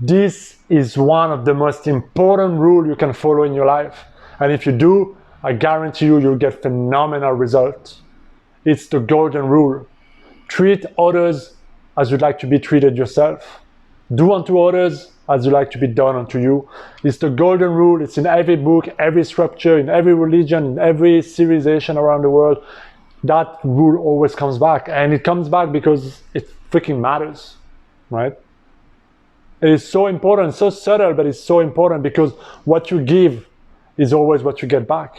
This is one of the most important rules you can follow in your life. And if you do, I guarantee you, you'll get phenomenal results. It's the golden rule. Treat others as you'd like to be treated yourself. Do unto others as you like to be done unto you. It's the golden rule. It's in every book, every scripture, in every religion, in every civilization around the world. That rule always comes back. And it comes back because it freaking matters, right? It is so important, so subtle, but it's so important because what you give is always what you get back.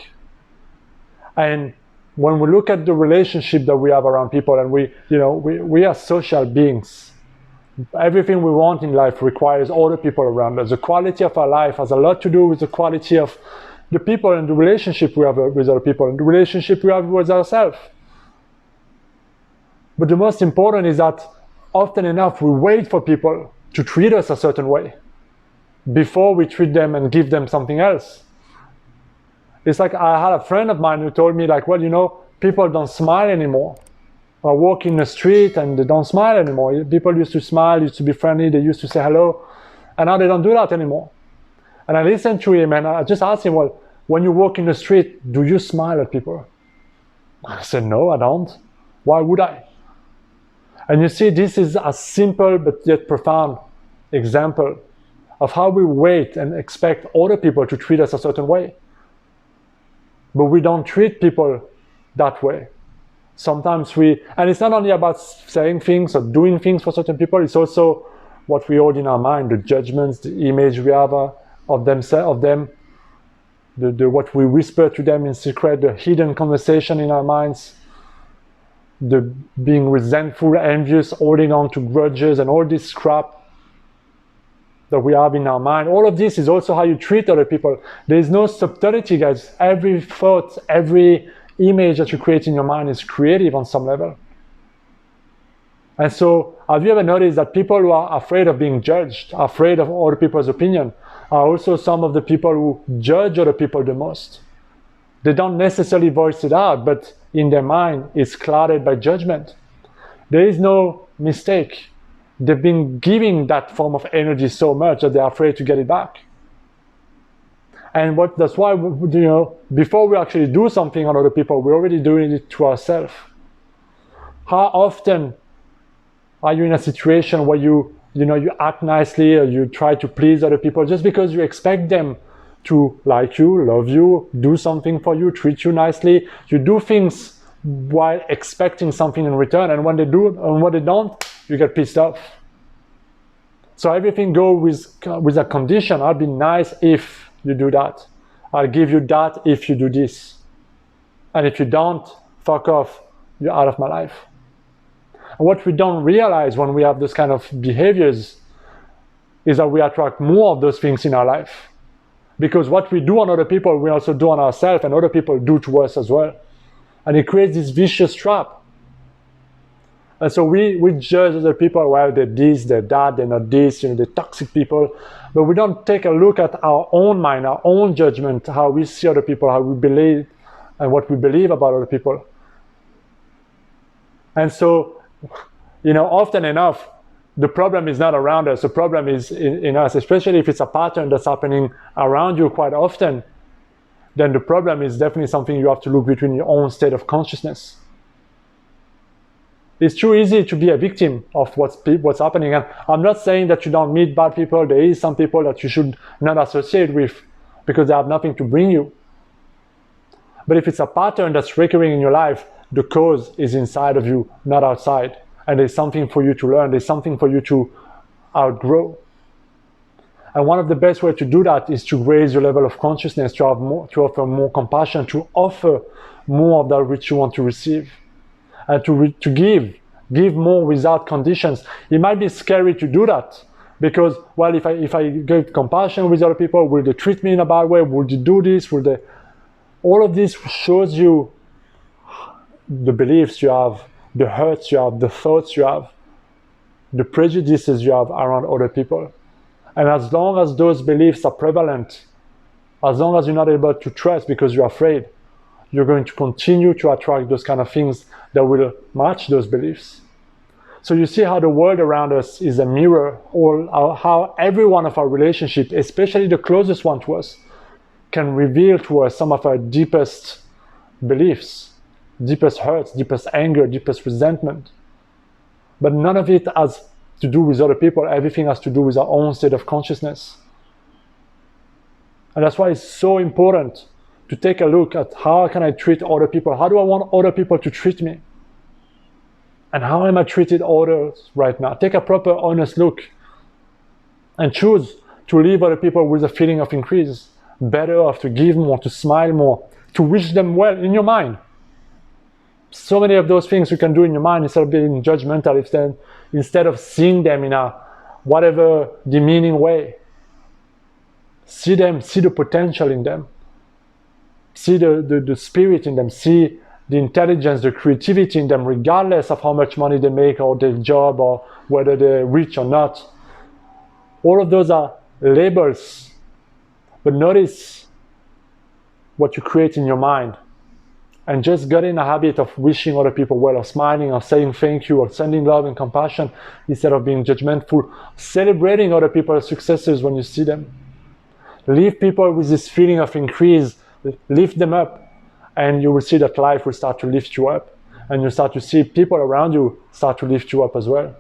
And when we look at the relationship that we have around people, and we are social beings. Everything we want in life requires other people around us. The quality of our life has a lot to do with the quality of the people and the relationship we have with other people and the relationship we have with ourselves. But the most important is that often enough we wait for people to treat us a certain way before we treat them and give them something else. It's like I had a friend of mine who told me, like, well, people don't smile anymore. I walk in the street and they don't smile anymore. People used to smile, used to be friendly, they used to say hello, and now they don't do that anymore. And I listened to him and I just asked him, well, when you walk in the street, do you smile at people? I said, no, I don't. Why would I? And you see, this is a simple but yet profound example of how we wait and expect other people to treat us a certain way. But we don't treat people that way. Sometimes and it's not only about saying things or doing things for certain people, it's also what we hold in our mind, the judgments, the image we have of them, what we whisper to them in secret, the hidden conversation in our minds, the being resentful, envious, holding on to grudges, and all this crap that we have in our mind. All of this is also how you treat other people. There is no subtlety, guys. Every thought, every image that you create in your mind is creative on some level. And so, have you ever noticed that people who are afraid of being judged, afraid of other people's opinion, are also some of the people who judge other people the most? They don't necessarily voice it out, but in their mind, it's clouded by judgment. There is no mistake. They've been giving that form of energy so much that they're afraid to get it back. And that's why, before we actually do something on other people, we're already doing it to ourselves. How often are you in a situation where you act nicely or you try to please other people just because you expect them to like you, love you, do something for you, treat you nicely? You do things while expecting something in return, and when they do and when they don't, you get pissed off. So everything goes with a condition. I'll be nice if you do that. I'll give you that if you do this. And if you don't, fuck off, you're out of my life. And what we don't realize when we have those kind of behaviors is that we attract more of those things in our life. Because what we do on other people, we also do on ourselves, and other people do to us as well. And it creates this vicious trap. And so we judge other people, well, they're this, they're that, they're not this, they're toxic people. But we don't take a look at our own mind, our own judgment, how we see other people, how we believe, and what we believe about other people. And so, often enough, the problem is not around us. The problem is in us, especially if it's a pattern that's happening around you quite often. Then the problem is definitely something you have to look between your own state of consciousness. It's too easy to be a victim of what's happening. And I'm not saying that you don't meet bad people. There is some people that you should not associate with because they have nothing to bring you. But if it's a pattern that's recurring in your life, the cause is inside of you, not outside. And there's something for you to learn. There's something for you to outgrow. And one of the best ways to do that is to raise your level of consciousness, to offer more compassion, to offer more of that which you want to receive. And to give more without conditions. It might be scary to do that because, well, if I give compassion with other people, will they treat me in a bad way? Will they do this? All of this shows you the beliefs you have, the hurts you have, the thoughts you have, the prejudices you have around other people. And as long as those beliefs are prevalent, as long as you're not able to trust because you're afraid, you're going to continue to attract those kind of things that will match those beliefs. So you see how the world around us is a mirror, or how every one of our relationships, especially the closest one to us, can reveal to us some of our deepest beliefs, deepest hurts, deepest anger, deepest resentment. But none of it has to do with other people. Everything has to do with our own state of consciousness. And that's why it's so important to take a look at how can I treat other people? How do I want other people to treat me? And how am I treating others right now? Take a proper, honest look and choose to leave other people with a feeling of increase, better off, to give more, to smile more, to wish them well in your mind. So many of those things you can do in your mind instead of being judgmental, instead of seeing them in a whatever demeaning way. See them, see the potential in them, see the spirit in them, see the intelligence, the creativity in them, regardless of how much money they make or their job or whether they're rich or not. All of those are labels, but notice what you create in your mind. And just get in a habit of wishing other people well, or smiling, or saying thank you, or sending love and compassion instead of being judgmental, celebrating other people's successes when you see them. Leave people with this feeling of increase, lift them up, and you will see that life will start to lift you up, and you start to see people around you start to lift you up as well.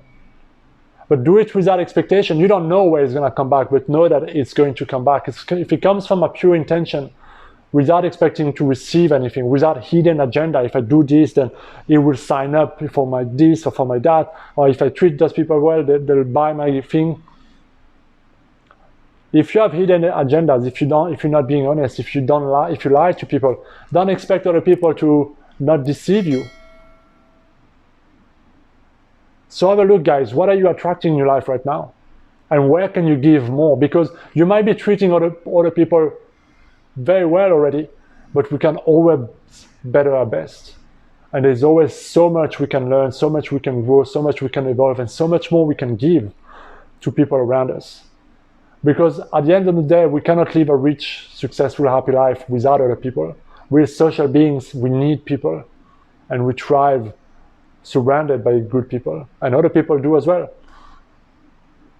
But do it without expectation. You don't know where it's going to come back, but know that it's going to come back. If it comes from a pure intention, without expecting to receive anything, without hidden agenda, if I do this, then it will sign up for my this or for my that, or if I treat those people well, they'll buy my thing. If you have hidden agendas, if you're not being honest, if you lie to people, don't expect other people to not deceive you. So have a look, guys. What are you attracting in your life right now? And where can you give more? Because you might be treating other people very well already, but we can always better our best. And there's always so much we can learn, so much we can grow, so much we can evolve, and so much more we can give to people around us. Because at the end of the day, we cannot live a rich, successful, happy life without other people. We're social beings, we need people, and we thrive surrounded by good people, and other people do as well.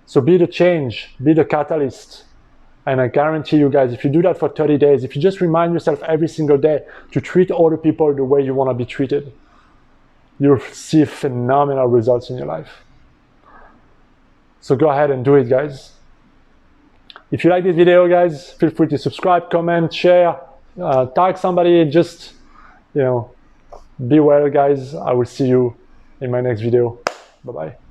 So be the change, be the catalyst. And I guarantee you guys, if you do that for 30 days, if you just remind yourself every single day to treat other people the way you want to be treated, you'll see phenomenal results in your life. So go ahead and do it, guys. If you like this video, guys, feel free to subscribe, comment, share, tag somebody. Just, be well, guys. I will see you in my next video. Bye-bye.